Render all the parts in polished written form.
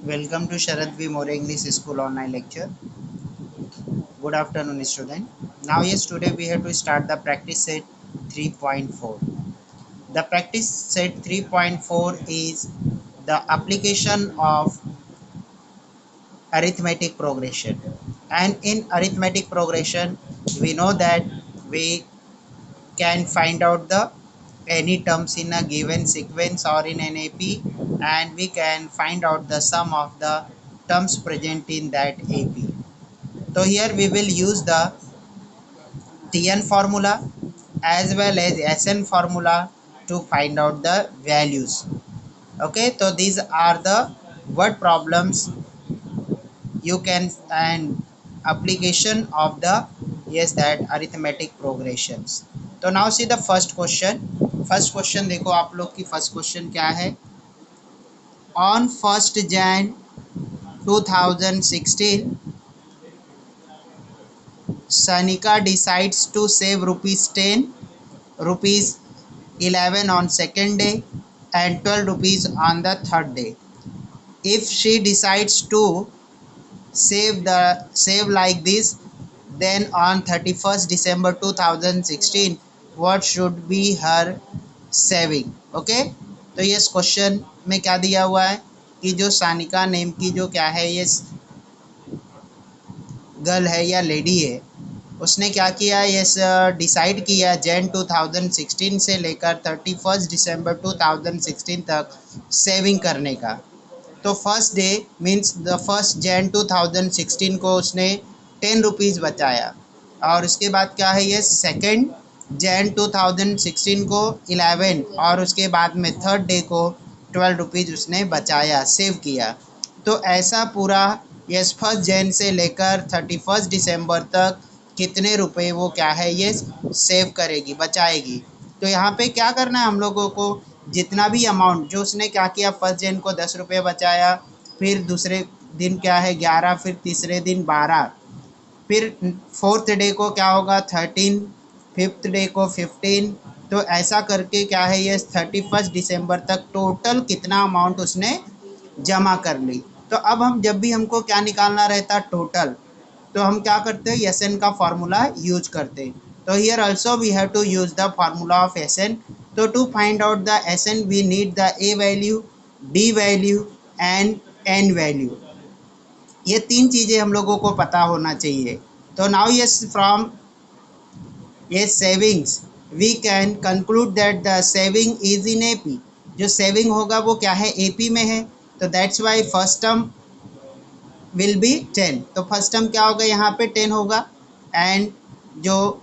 Welcome to Sharad V. More English School online lecture. Good afternoon, student. Now, yes, today we have to start the practice set 3.4. The practice set 3.4 is the application of arithmetic progression. And in arithmetic progression, we know that we can find out the any terms in a given sequence or in an AP, and we can find out the sum of the terms present in that AP. So here we will use the Tn formula as well as Sn formula to find out the values. Okay, so these are the word problems you can and application of the yes that arithmetic progressions. तो now see the first question. First question देखो आप लोग की first question क्या है. On 1st Jan 2016, Sanika decides to save rupees 10, rupees 11 on second day and 12 rupees on the third day. If she decides to save like this, then on 31st December 2016 what should be her saving. Okay, तो ये question में क्या दिया हुआ है कि जो Sanika name की जो क्या है ये गर्ल है या लेडी है, उसने क्या किया ये डिसाइड किया जैन 2016 से लेकर 31 दिसंबर 2016 तक सेविंग करने का. तो first day means the first Jan 2016 को उसने 10 रुपीज़ बचाया, और उसके बाद क्या है ये सेकेंड जैन 2016 को 11, और उसके बाद में थर्ड डे को 12 रुपीज़ उसने बचाया, सेव किया. तो ऐसा पूरा यस फर्स्ट जैन से लेकर 31 दिसंबर तक कितने रुपए वो क्या है ये सेव करेगी, बचाएगी. तो यहाँ पे क्या करना है हम लोगों को, जितना भी अमाउंट जो उसने क्या किया फर्स्ट जैन को 10 रुपये बचाया, फिर दूसरे दिन क्या है 11, फिर तीसरे दिन 12, फिर फोर्थ डे को क्या होगा 13, फिफ्थ डे को 15. तो ऐसा करके क्या है ये 31 दिसंबर तक टोटल कितना अमाउंट उसने जमा कर ली. तो अब हम जब भी हमको क्या निकालना रहता टोटल, तो हम क्या करते हैं एस एन का फार्मूला यूज करते हैं. तो here also we have to use the formula of S N. तो to find out the S N we need the A value, D value and N value. ये तीन चीज़ें हम लोगों को पता होना चाहिए. तो नाउ यस फ्रॉम ये savings we can conclude that the saving is in AP. जो सेविंग होगा वो क्या है एपी में है. तो that's why first term will be 10. तो फर्स्ट टर्म क्या होगा यहाँ पे 10 होगा, एंड जो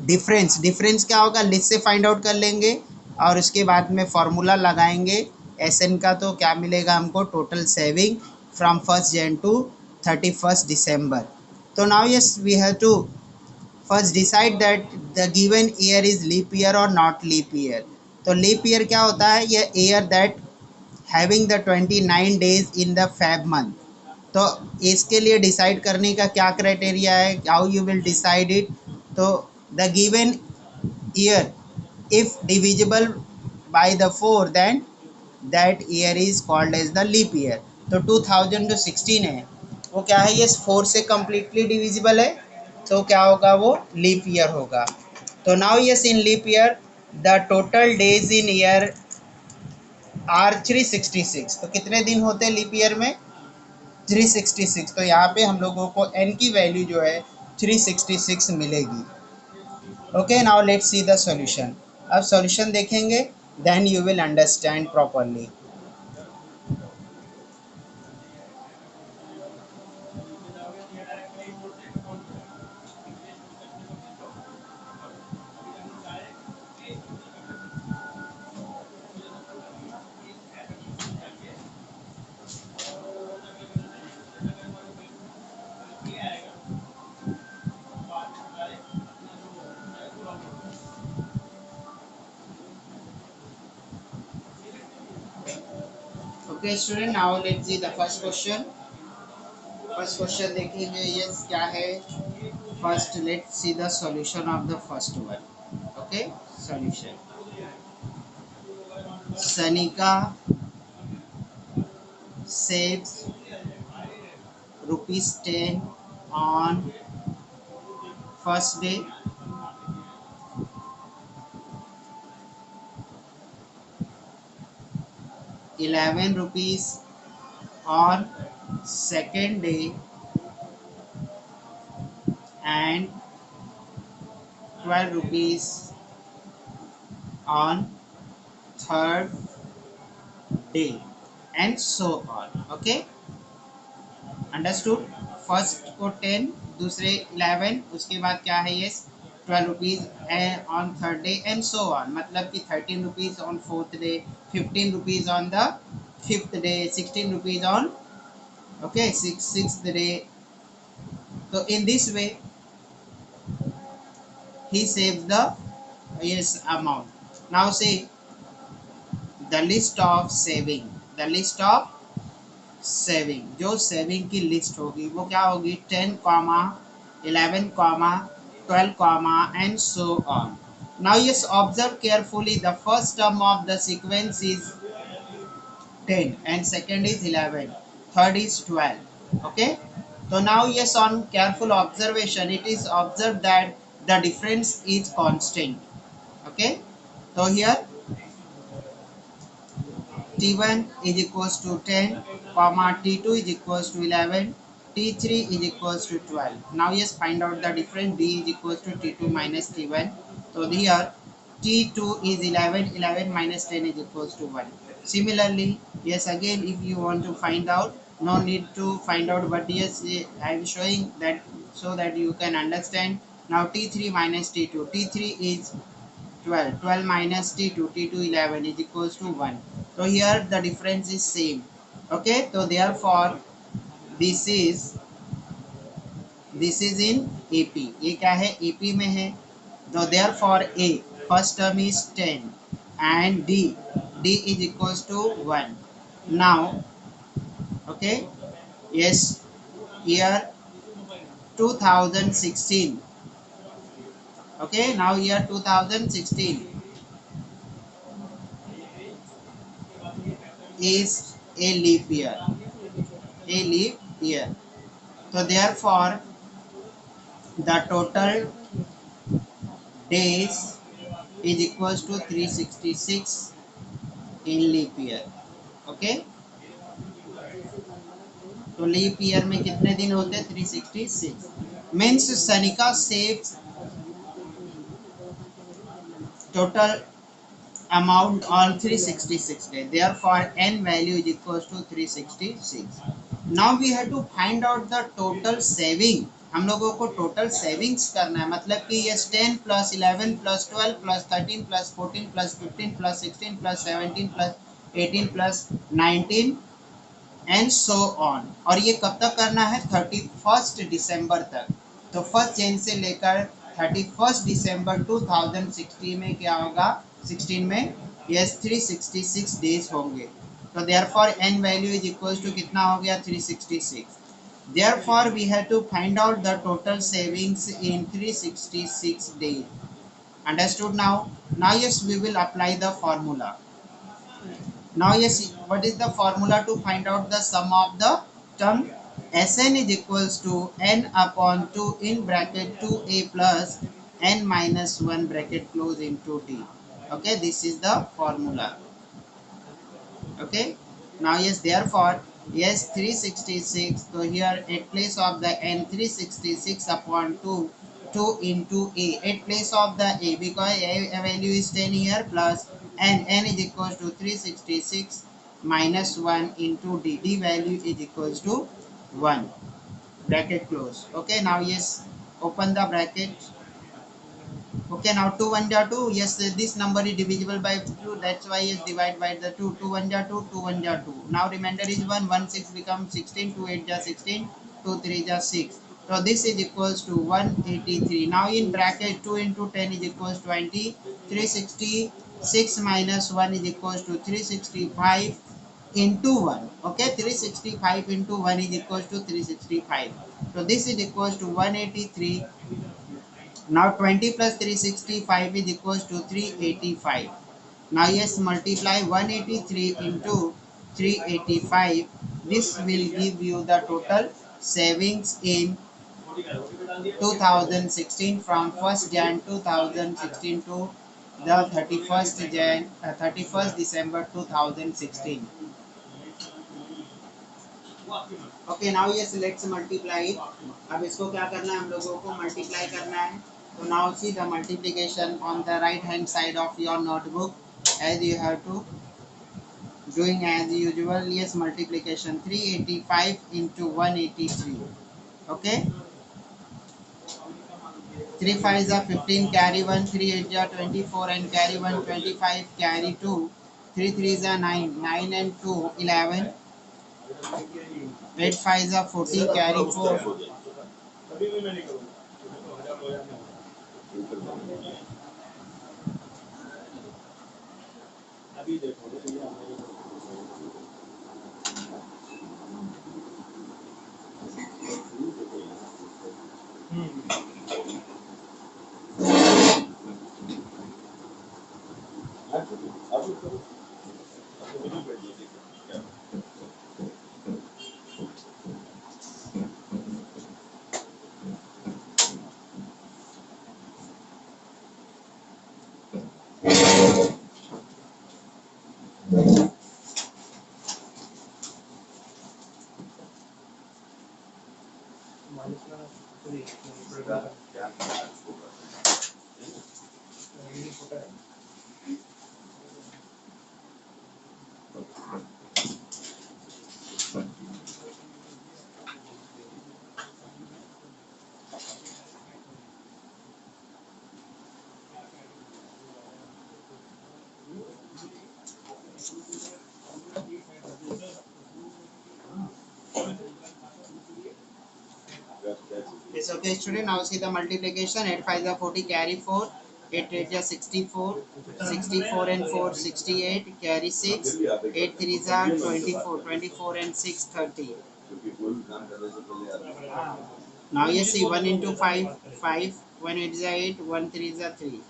डिफरेंस क्या होगा लिस्ट से फाइंड आउट कर लेंगे, और उसके बाद में फॉर्मूला लगाएंगे एस एन का. तो क्या मिलेगा हमको total saving from 1st Jan to 31st December. तो now yes we have to first decide that the given year is leap year और नॉट लीप ईयर. तो लीप ईयर क्या होता है, यह year that having the 29 days in the Feb month. तो इसके लिए डिसाइड करने का क्या क्राइटेरिया है, how you will decide it. तो the given year if divisible by the 4 then that year is called as the leap year. तो 2016 है वो क्या है ये 4 से कम्प्लीटली डिविजिबल है, तो क्या होगा वो लीप ईयर होगा. तो now yes in leap year the total days in year are 366. तो कितने दिन होते हैं लीप ईयर में 366. तो यहाँ पे हम लोगों को n की वैल्यू जो है 366 मिलेगी. Okay, now let's see the solution. अब सॉल्यूशन देखेंगे then you will understand properly. Okay student, now let's see the first question. First question देखेंगे ये क्या है. First let's see the solution of the first one. Okay, solution. Sanika saves rupees 10 on first day, 11 rupees on second day, and 12 rupees on third day, and so on. Okay, understood. First को 10, दूसरे 11, उसके बाद क्या है ये 12 rupees on third day and so on. मतलब कि 13 rupees on fourth day, 15 rupees on the fifth day, 16 rupees on okay six day. तो in this way he saves the yes amount. Now say the list of saving. The list of saving, जो saving की list होगी वो क्या होगी 10 comma 11 comma 12 comma and so on. Now yes observe carefully, the first term of the sequence is 10 and second is 11, third is 12. Okay, so now yes, on careful observation it is observed that the difference is constant. Okay, so here T1 is equals to 10, comma T2 is equals to 11, T3 is equals to 12. Now yes, find out the difference. D is equals to T2 minus T1. So here T2 is 11, 11 minus 10 is equals to 1. Similarly, yes, again if you want to find out, no need to find out, but yes, I am showing that so that you can understand. Now T3 minus T2, T3 is 12, 12 minus T2, T2 11 is equals to 1. So here the difference is same. Okay, so therefore this is in AP. ये क्या है AP में है. So therefore A first term is 10 and D is equals to 1. Now okay, yes, year 2016. Okay, now year 2016 is a leap year. A leap year. So therefore the total days is equals to 366 in leap year. Okay, तो leap year में कितने दिन होते हैं 366. Means Sanika saves total amount on 366 days. Therefore n value is equals to 366. Now we have to find out the total saving. हम लोगों को total savings करना है. मतलब कि ये 10 plus 11 plus 12 plus 13 plus 14 plus 15 plus 16 plus 17 plus 18 plus 19 and so on. और ये कब तक करना है 31 दिसंबर तक. तो 1 जनवरी से लेकर 31 दिसंबर 2016 में क्या होगा 16 में यस 366 डेज होंगे. तो therefore N value is equals to कितना हो गया 366. Therefore, we have to find out the total savings in 366 days. Understood now? Now yes, we will apply the formula. Now yes, what is the formula to find out the sum of the term? Sn is equals to n upon 2 in bracket 2a plus n minus 1 bracket close into d. Okay, this is the formula. Okay, now yes, therefore yes 366. So here at place of the n 366 upon 2, 2 into a at place of the a, because a value is 10 here, plus n is equals to 366 minus 1 into d value is equals to 1 bracket close. Okay, now yes, open the bracket. Okay, now 2 1 ja 2. Yes, this number is divisible by 2. That's why is divide by the 2. 2 1 ja 2. 2 1 ja 2. Now remainder is 1. 1 6 becomes 16. 2 8 ja 16. 2 3 ja 6. So this is equals to 183. Now in bracket 2 into 10 is equals to 20. 366 minus 1 is equals to 365 into 1. Okay, 365 into 1 is equals to 365. So this is equals to 183. Now 20 plus 365 is equals to 385. Now yes, multiply 183 into 385. This will give you the total savings in 2016 from 1st Jan 2016 to the 31st December 2016. Okay now ये let's multiply. अब इसको क्या करना है, हम लोगों को multiply करना है. तो now see the multiplication on the right hand side of your notebook as you have to doing as usual. Yes, multiplication 385 into 183. Okay, 3 5s are 15, carry 1, 3 8s are 24 and carry 1, 25, carry 2, 3 3s are 9, 9 and 2 11, 8 5s are 40, carry 4. It's okay, student. Now see the multiplication. 8 5 are 40, carry 4. 8 8 are 64. 64 and 4 68, carry 6. 8 3 are 24. 24 and 6 30. Now you see 1 into 5 5. 1 8 is 8. 1 3 is 3.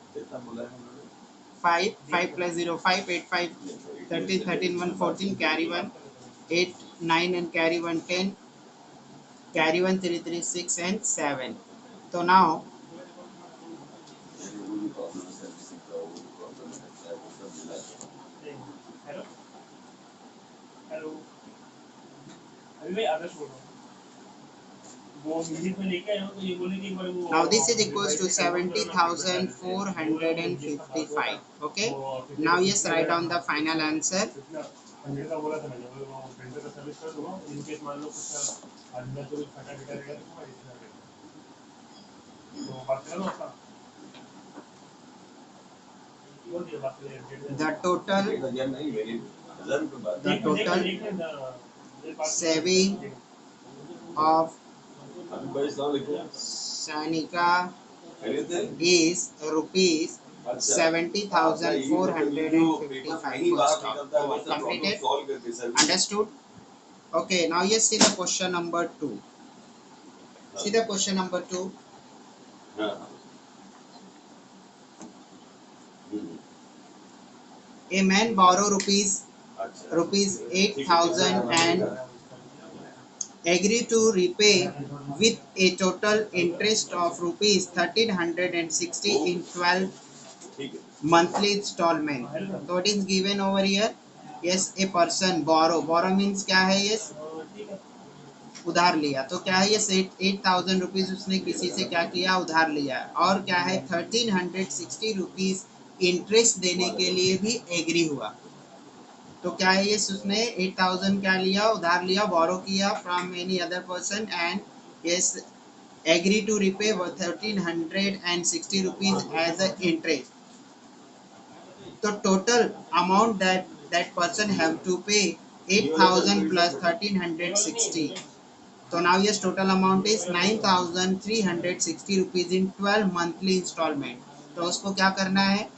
5 5 plus 0 5. 8 5 13 13 1 14, carry 1. 8 9 and carry 1 10. Carry 1 3 3 6 and 7. So now now this is equals to 70,455. Okay, now yes, write down the final answer. The total saving of Sanika is rupees 70,455. Completed? Understood? Okay, now yes, see the question number 2. See the question number 2. A man borrow rupees 8,000 and agree to repay with a total interest of rupees 1,360 in 12 monthly installment. So it is given over here. Yes, a person borrow means क्या है? Yes, उधार लिया. तो क्या है? Yes, 8,000 rupees उसने किसी से क्या किया? उधार लिया. और क्या है? 1,360 रुपीज इंटरेस्ट देने के लिए भी एग्री हुआ. तो क्या है? ये उसने 8,000 क्या लिया? उधार लिया, बोरो किया from any other person and yes agree to repay 1,360 rupees as a interest. तो total amount that person have to pay 8,000 plus 1,360. So now yes, total amount is 9,360 rupees in 12 monthly installment. तो उसको क्या करना है?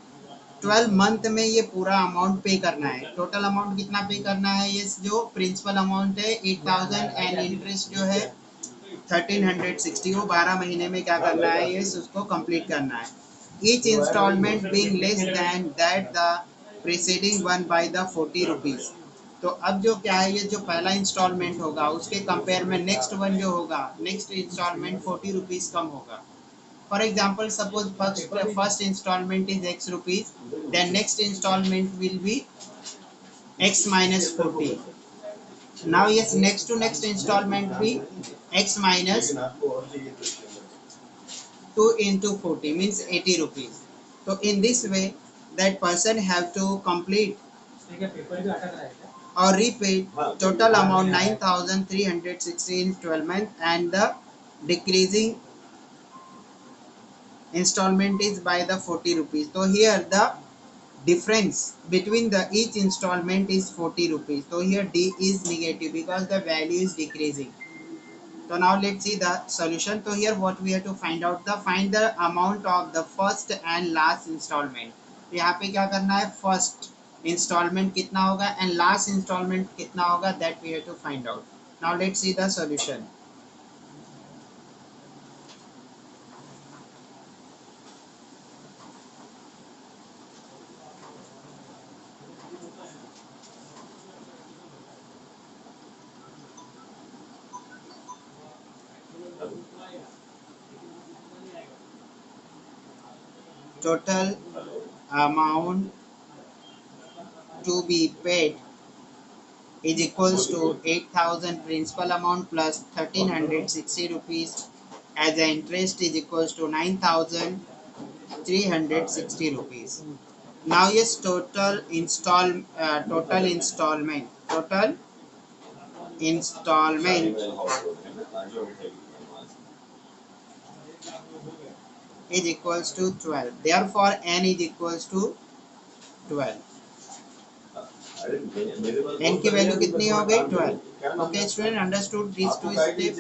12 month में ये पूरा amount पे करना है. टोटल अमाउंट कितना पे करना है? ये जो प्रिंसिपल अमाउंट है 8,000 एंड इंटरेस्ट जो है 1,360, वो 12 महीने में क्या करना है? ये उसको कंप्लीट करना है. Each installment being less than that the preceding one by the 40 rupees. तो अब जो क्या है, ये जो पहला इंस्टॉलमेंट होगा उसके कंपेयर में नेक्स्ट वन जो होगा, नेक्स्ट इंस्टॉलमेंट 40 रुपीज कम होगा. For example, suppose first installment is X rupees, then next installment will be X minus 40. Now yes, next to next installment be X minus 2 into 40 means 80 rupees. So in this way, that person have to complete or repay total amount 9,360 in 12 months, and the decreasing installment is by the 40 rupees. So here the difference between the each installment is 40 rupees. So here D is negative because the value is decreasing. So now let's see the solution. So here what we have to find the amount of the first and last installment. तो यहाँ पे क्या करना है, first instalment कितना होगा and last installment कितना होगा, that we have to find out. Now let's see the solution. Total amount to be paid is equals to 8,000 principal amount plus 1,360 rupees as the interest is equals to 9,360 rupees. Now yes, total installment is equals to 12. Therefore n is equals to 12. n की value कितनी हो गई, 12. Okay student, understood this two step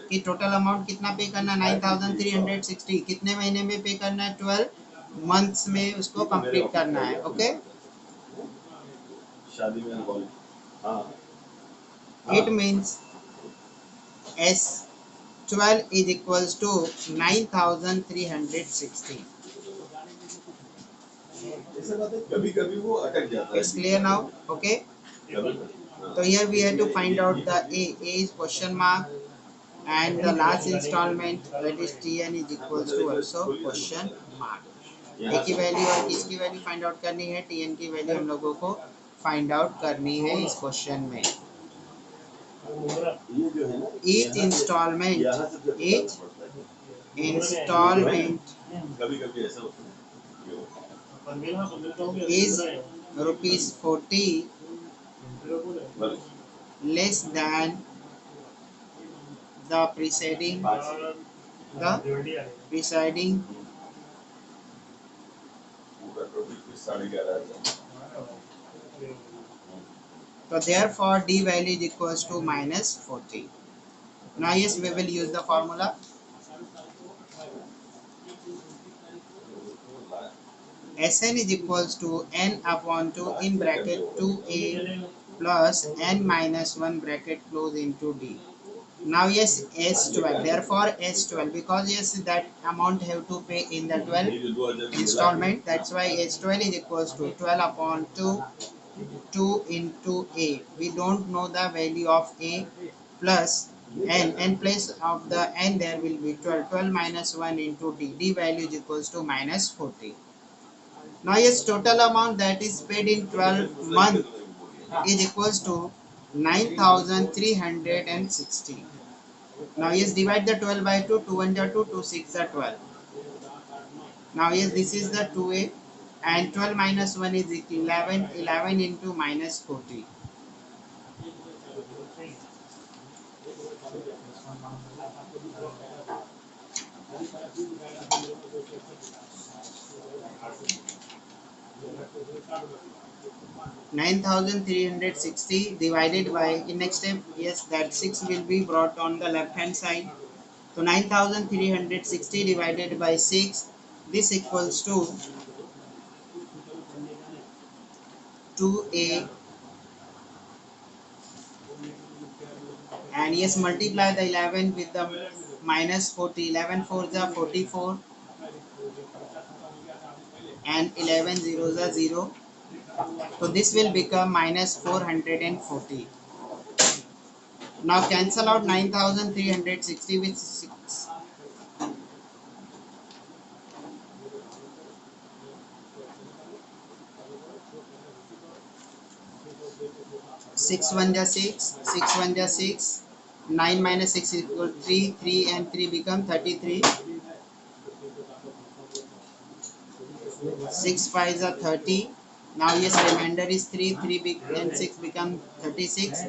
कि total amount कितना pay करना है, 9,360. कितने महीने में पे करना है, 12 मंथ्स में उसको कंप्लीट करना है. ओके, शादी में it means S12 is equals to 9,360. कभी कभी वो अटक जाता है. It's clear now. Okay. So here we have to find out the A. A is question mark and the last installment, that is Tn is equals to also question mark. A की value और किसकी value find out करनी है, Tn की value हम लोगों को find out करनी है इस क्वेश्चन में. Each installment is rupees 40 less than the preceding. So therefore D value is equals to minus 40. Now yes, we will use the formula. Sn is equals to n upon 2 in bracket 2a plus n minus 1 bracket close into D. Now yes, S12. Therefore S12, because yes, that amount have to pay in the 12 installment. That's why S12 is equals to 12 upon 2 into A. We don't know the value of A plus n. In place of the n there will be 12. 12 minus 1 into D. D value is equals to minus 40. Now yes, total amount that is paid in 12 months is equals to 9,360. Now yes, divide the 12 by 2. 2 1 2, 2 6 12. Now yes, this is the 2a and 12 minus 1 is 11. 11 into minus 40. (9,360) divided by, in next step, yes, that 6 will be brought on the left hand side. So 9,360 divided by 6, this equals to 2a, and yes, multiply the 11 with the minus 40. 11 4s are 44 and 11 zeros are 0. So this will become minus 440. Now cancel out 9360 with 6. 6 1 ja 6, 6 1 ja 6, 9 minus 6 equal 3, 3 and 3 become 33, 6 5 are 30. Now yes, remainder is 3, 3 and 6 become 36,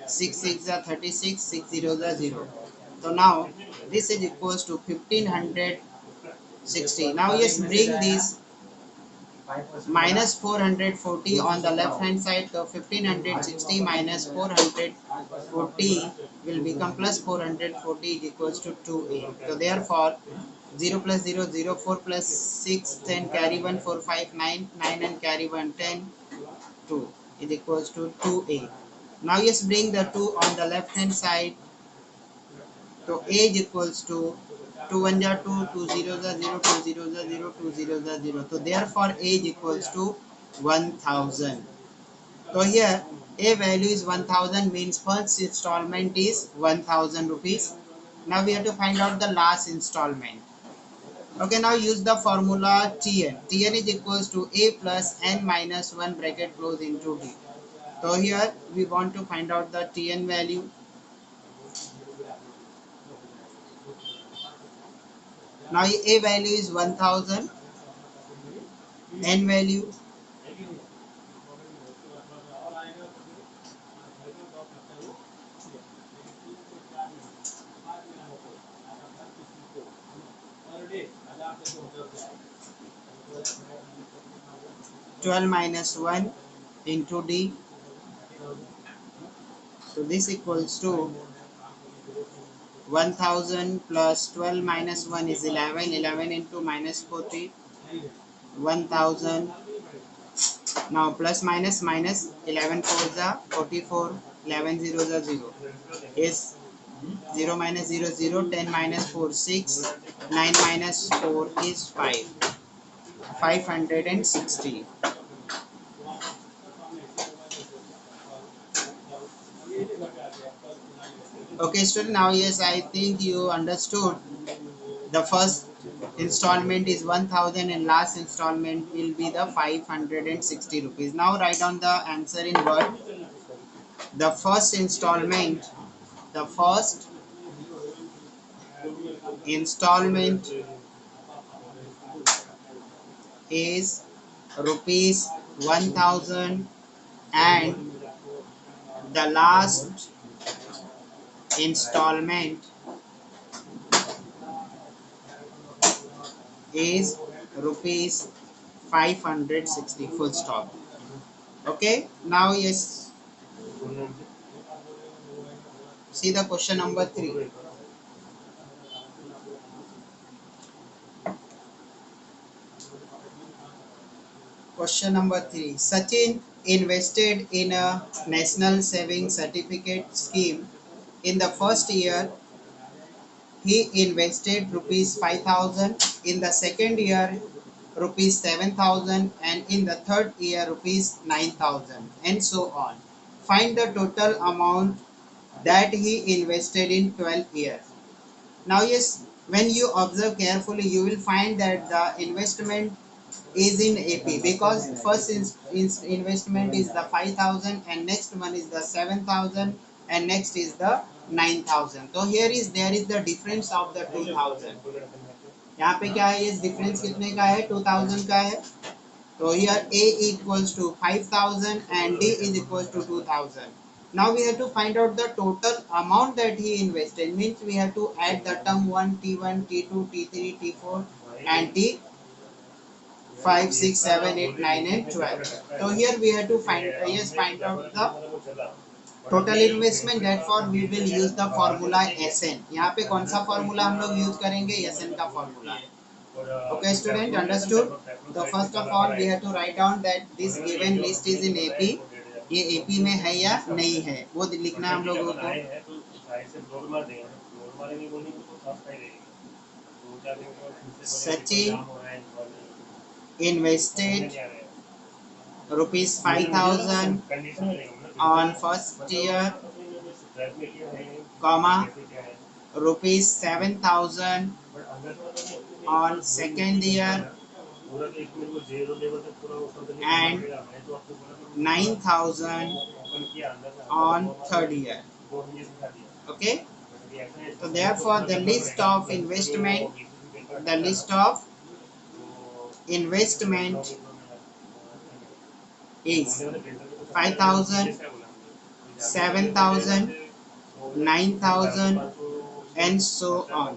6 6 are 36, 6 zeros are 0. So now this is equals to 1560. Now yes, bring this minus 440 on the left hand side. So 1560 minus 440 will become plus 440 is equals to 2a. So therefore 0 plus 0 0, 4 plus 6 10, carry 1 4 5 9, 9 and carry 1 10, 2 is equals to 2a. Now yes, bring the 2 on the left hand side. So a is equals to 2 1 are 2, 2 zeros are 0, 2 zeros are 0, 2 zeros are 0. So therefore a is equals to 1000. So here a value is 1000 means first installment is 1000 rupees. Now we have to find out the last installment. Okay, now use the formula Tn. Tn is equals to a plus n minus 1 bracket close into d. So here we want to find out the Tn value. Now a value is 1000, n value 12 minus 1 into d. So this equals to 1000 plus 12 minus 1 is 11, 11 into minus 40, 1000. Now plus minus minus 11 fours are 44, 11 zeros are 0. Is 0 minus 0 0, 10 minus 4 6, 9 minus 4 is 5, 560. Okay student, now yes, I think you understood. The first installment is 1000 and last installment will be the 560 rupees. Now write down the answer in word. The first installment, the first installment is rupees 1000 and the last installment is rupees 560, full stop. Okay, now yes, see the question number 3. Question number 3. Sachin invested in a national savings certificate scheme. In the first year, he invested rupees 5000. In the second year, rupees 7000, and in the third year, rupees 9000, and so on. Find the total amount that he invested in 12 years. Now yes, when you observe carefully, you will find that the investment is in AP, because first investment is the 5000 and next one is the 7000 and next is the 9000. So here is there is the difference of the 2000. यहाँ पे क्या है, ये difference कितने का है, 2000 का है. So here A equals to 5000 and D is equals to 2000. Now we have to find out the total amount that he invested. Means we have to add the term 1, T1, T2, T3, T4 and T 5, 6, 7, 8, 9 and 12. So here we have to find out the total investment. Therefore we will use the formula SN. यहाँ पे कौन सा formula हम लोग use करेंगे, SN का formula. Okay student, understood? So first of all we have to write down that this given list is in AP. ये AP में है या नहीं है वो लिखना है हम लोगों को. Sachin invested rupees 5,000 on first year, comma, rupees 7,000 on second year, and 9,000 on third year. Okay, so therefore the list of investment is 5,000, 7,000, 9,000, and so on.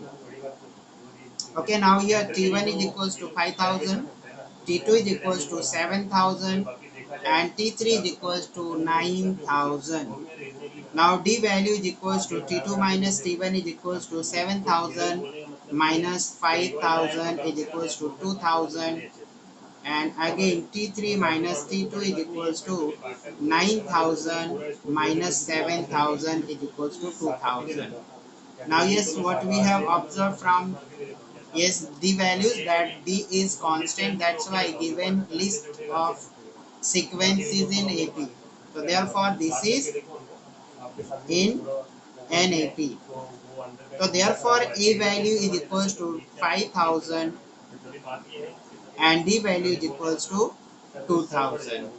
Okay, now here T1 is equals to 5,000, T2 is equals to 7,000, and T3 is equals to 9,000. Now D value is equals to T2 minus T1 is equals to 7,000 minus 5,000 is equals to 2,000, and again T3 minus T2 is equals to 9,000 minus 7,000 is equals to 2,000. Now yes, what we have observed from, yes, the values that D is constant, that's why given list of sequences in AP. So therefore this is in NAP. So therefore A value is equals to 5,000 and D value is equals to 2,000.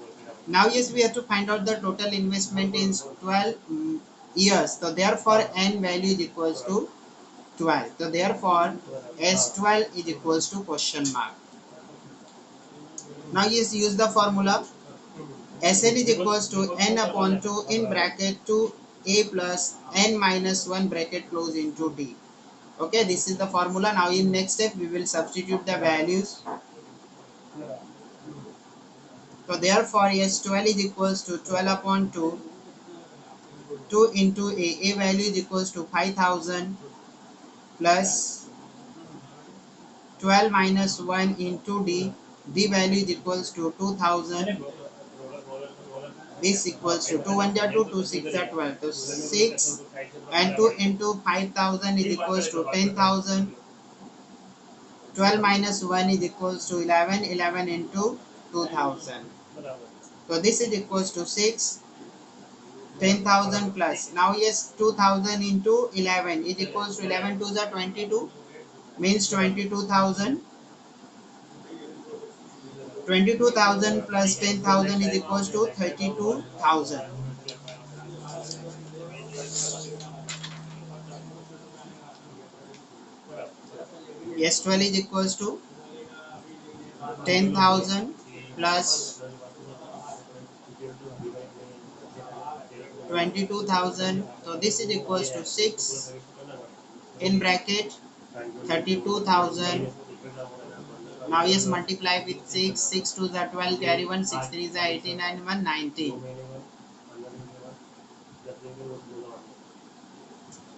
Now yes, we have to find out the total investment in 12 years. So therefore N value is equals to 12. So therefore S12 is equals to question mark. Now yes, use the formula. Sn is equals to n upon 2 in bracket 2a plus n minus 1 bracket close into d. Okay, this is the formula. Now in next step we will substitute the values. So therefore S12 is equals to 12 upon 2, 2 into a value is equals to 5,000 plus 12 minus 1 into d value is equals to 2,000. This equals to 2 1 are 2, 2 6 are 12. So 6 and 2 into 5,000 is equals to 10,000. 12 minus 1 is equals to 11. 11 into 2,000. So this is equals to 6. 10,000 plus. Now yes, 2,000 into 11 is equals to 11 to the 22. Means 22,000. 22,000 plus 10,000 is equals to 32,000. S12 is equals to 10,000 plus 22,000. So this is equals to 6 in bracket 32,000. Now yes, multiply with 6. 6 to the 12, carry 1. 6 3 is 18 and 1 19.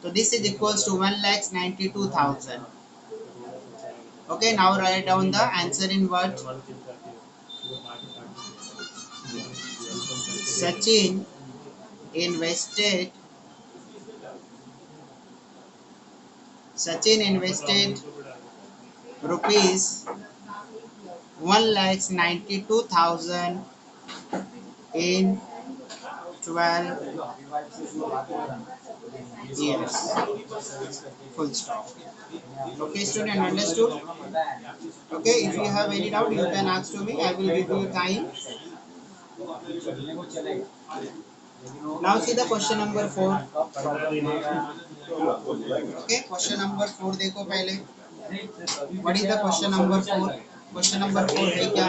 So this is equals to 1,92,000. Okay, now write down the answer in word. Sachin invested rupees 1,92,000 in 12 years. Full stop. Okay, student, understood? Okay, if you have any doubt, you can ask to me. I will give you time. Now see the question number 4. Okay, question number 4 देखो पहले. What is the question number 4? Question number 4 है क्या?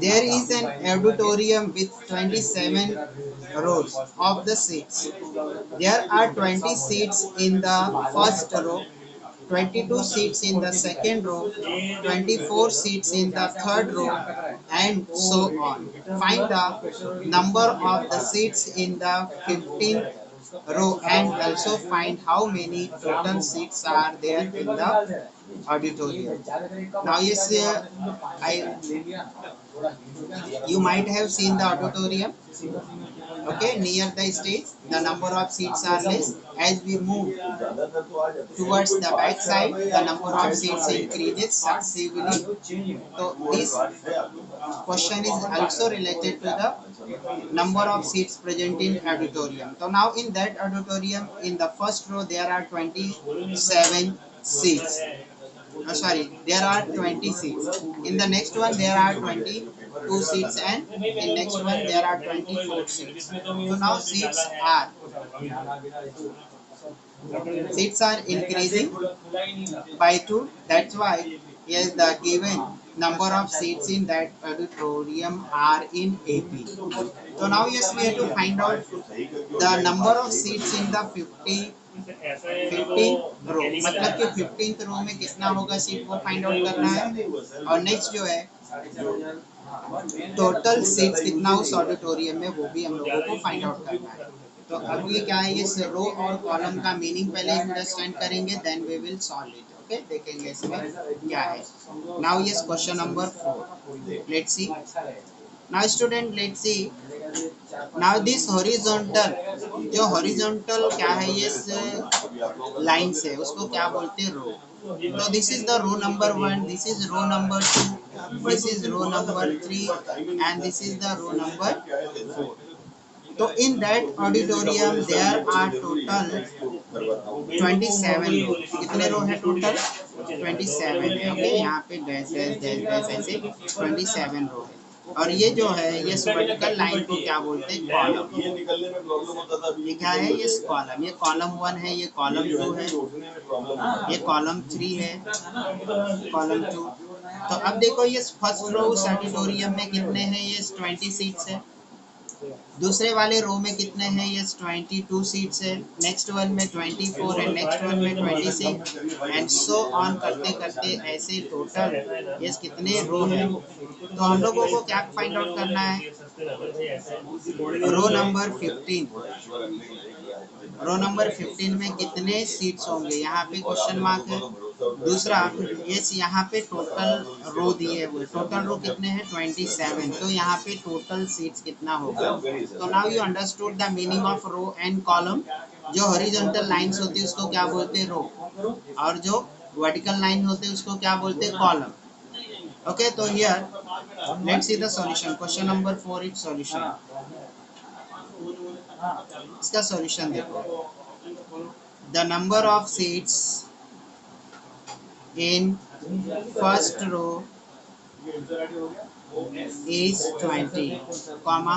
There is an auditorium with 27 rows of the seats. There are 20 seats in the first row, 22 seats in the second row, 24 seats in the third row, and so on. Find the number of the seats in the 15th row and also find how many total seats are there in the auditorium. Now yes, I you might have seen the auditorium. Okay, near the stage, the number of seats are less. As we move towards the back side, the number of seats increases successively. So this question is also related to the number of seats present in auditorium. So now in that auditorium, in the first row there are 27 seats. Oh, sorry, there are 20 seats. In the next one there are 22 seats, and in next one there are 24 seats. So now seats are increasing by 2. That's why yes, the given number of seats in that auditorium are in AP. So now yes, we have to find out the number of seats in the 15th रो, मतलब कि 15th रो में कितना होगा seat वो find out करना है। और next जो है टोटल सीट्स कितना उस ऑडिटोरियम में वो भी हम लोगों को फाइंड आउट करना है। तो अब ये क्या है, इस रो और कॉलम का मीनिंग पहले अंडरस्टैंड करेंगे, then we will solve it. Okay, देखेंगे इसमें क्या है। Now yes question number 4, let's see. Now student let's see, now this horizontal, जो हॉरिजॉन्टल क्या है, ये लाइन से उसको क्या बोलते हैं, रो। तो this is the row number 1, this is row number 2, this is row number 3 and this is the row number 4। तो in that auditorium there are total 27 row. कितने रो है टोटल? 27 है। ओके, यहाँ पे डैश डैश डैश डैश ऐसे 27 रो है। और ये जो है, ये वर्टिकल लाइन को क्या बोलते हैं, कॉलम। ये क्या है, ये कॉलम, ये कॉलम 1 है, ये कॉलम 2 है, ये कॉलम 3 है, कॉलम 2। तो अब देखो ये फर्स्ट रो उस ऑडिटोरियम में कितने हैं, ये 20 सीट्स है। दूसरे वाले रो में कितने हैं, ये 22 सीट्स है। नेक्स्ट वन में 24 है, नेक्स्ट वन में 26 एंड सो ऑन करते करते ऐसे टोटल ये कितने रो है। तो हम लोगों को क्या फाइंड आउट करना है, रो नंबर 15। रो नंबर 15 में कितने सीट्स होंगे, यहाँ पे क्वेश्चन मार्क है। दूसरा ये यहाँ पे टोटल रो दिए हुए, टोटल रो कितने हैं, 27। तो यहाँ पे टोटल सीट्स कितना होगा। तो now you understood the meaning of row and column. जो हॉरिजॉन्टल लाइंस होती है उसको क्या बोलते हैं, रो, और जो वर्टिकल लाइन होते हैं उसको क्या बोलते हैं, कॉलम। ओके, तो here let's see the solution. Question number 4 is solution. इसका सॉल्यूशन देखो, the number of seats in first row is 20, comma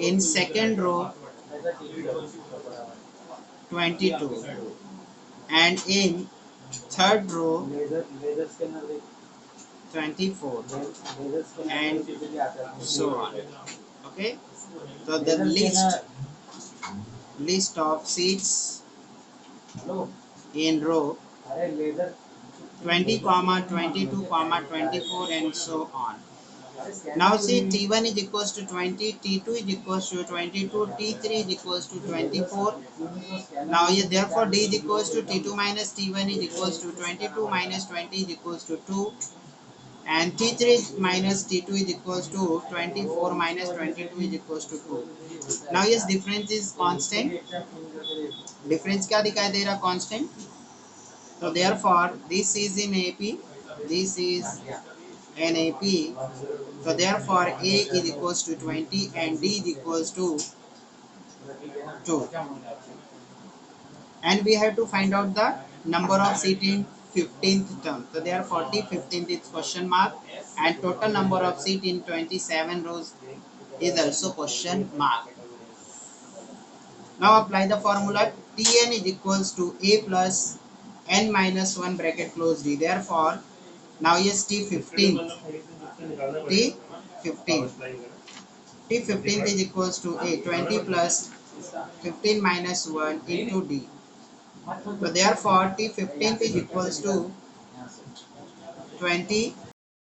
in second row 22 and in third row 24 and so on. Okay, so the list of seats in row 20, 22, 24 and so on. Now see T1 is equals to 20, T2 is equals to 22, T3 is equals to 24. Now yeah, therefore D is equals to T2 minus T1 is equals to 22 minus 20 is equals to 2 and T3 minus T2 is equals to 24 minus 22 is equals to 2. Now yes, difference is constant. Difference क्या दिखाई दे रहा, constant. So therefore this is in AP, this is an AP. So therefore A is equals to 20 and D is equals to 2. And we have to find out the number of seat in 15th term. So therefore 15th is question mark and total number of seat in 27 rows is also question mark. Now apply the formula. Tn is equals to A plus n minus 1 bracket close D. Therefore now yes, T15 is equals to A 20 plus 15 minus 1 into D. So therefore T15 is equals to 20